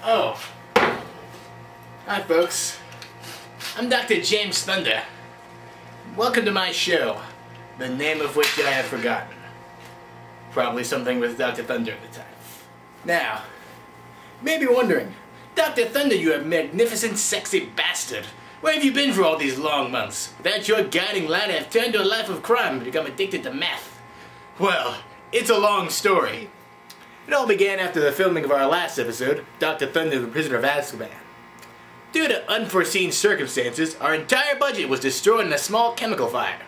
Oh. Hi, folks. I'm Dr. James Thunder. Welcome to my show, the name of which I have forgotten. Probably something with Dr. Thunder at the time. Now, you may be wondering, Dr. Thunder, you magnificent, sexy bastard. Where have you been for all these long months? Without your guiding light, I've turned to a life of crime and become addicted to meth. Well, it's a long story. It all began after the filming of our last episode, Dr. Thunder, the Prisoner of Azkaban. Due to unforeseen circumstances, our entire budget was destroyed in a small chemical fire.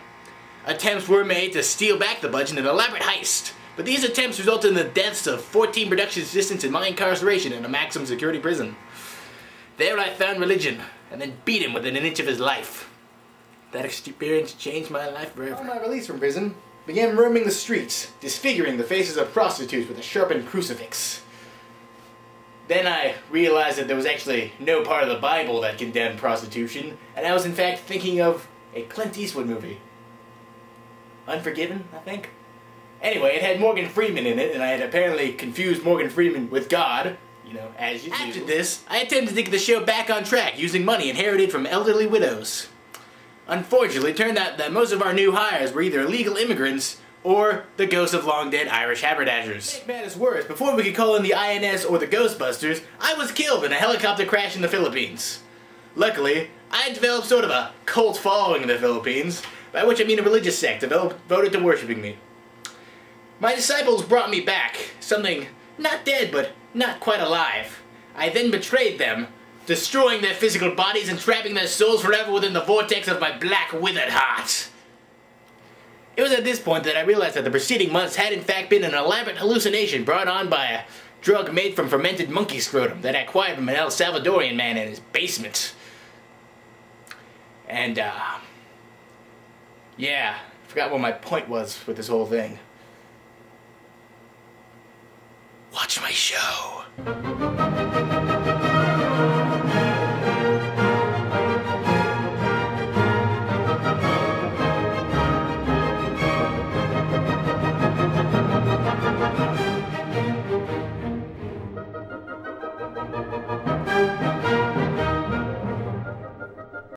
Attempts were made to steal back the budget in an elaborate heist, but these attempts resulted in the deaths of 14 production assistants and my incarceration in a maximum security prison. There I found religion, and then beat him within an inch of his life. That experience changed my life forever. On my release from prison, began roaming the streets, disfiguring the faces of prostitutes with a sharpened crucifix. Then I realized that there was actually no part of the Bible that condemned prostitution, and I was in fact thinking of a Clint Eastwood movie. Unforgiven, I think? Anyway, it had Morgan Freeman in it, and I had apparently confused Morgan Freeman with God, you know, as you do. After this, I attempted to get the show back on track using money inherited from elderly widows. Unfortunately, it turned out that most of our new hires were either illegal immigrants or the ghosts of long-dead Irish haberdashers. To make matters worse, before we could call in the INS or the Ghostbusters, I was killed in a helicopter crash in the Philippines. Luckily, I had developed sort of a cult following in the Philippines, by which I mean a religious sect devoted to worshipping me. My disciples brought me back, something not dead but not quite alive. I then betrayed them, destroying their physical bodies and trapping their souls forever within the vortex of my black withered heart. It was at this point that I realized that the preceding months had in fact been an elaborate hallucination brought on by a drug made from fermented monkey scrotum that I acquired from an El Salvadorian man in his basement. And, yeah, I forgot what my point was with this whole thing. Watch my show.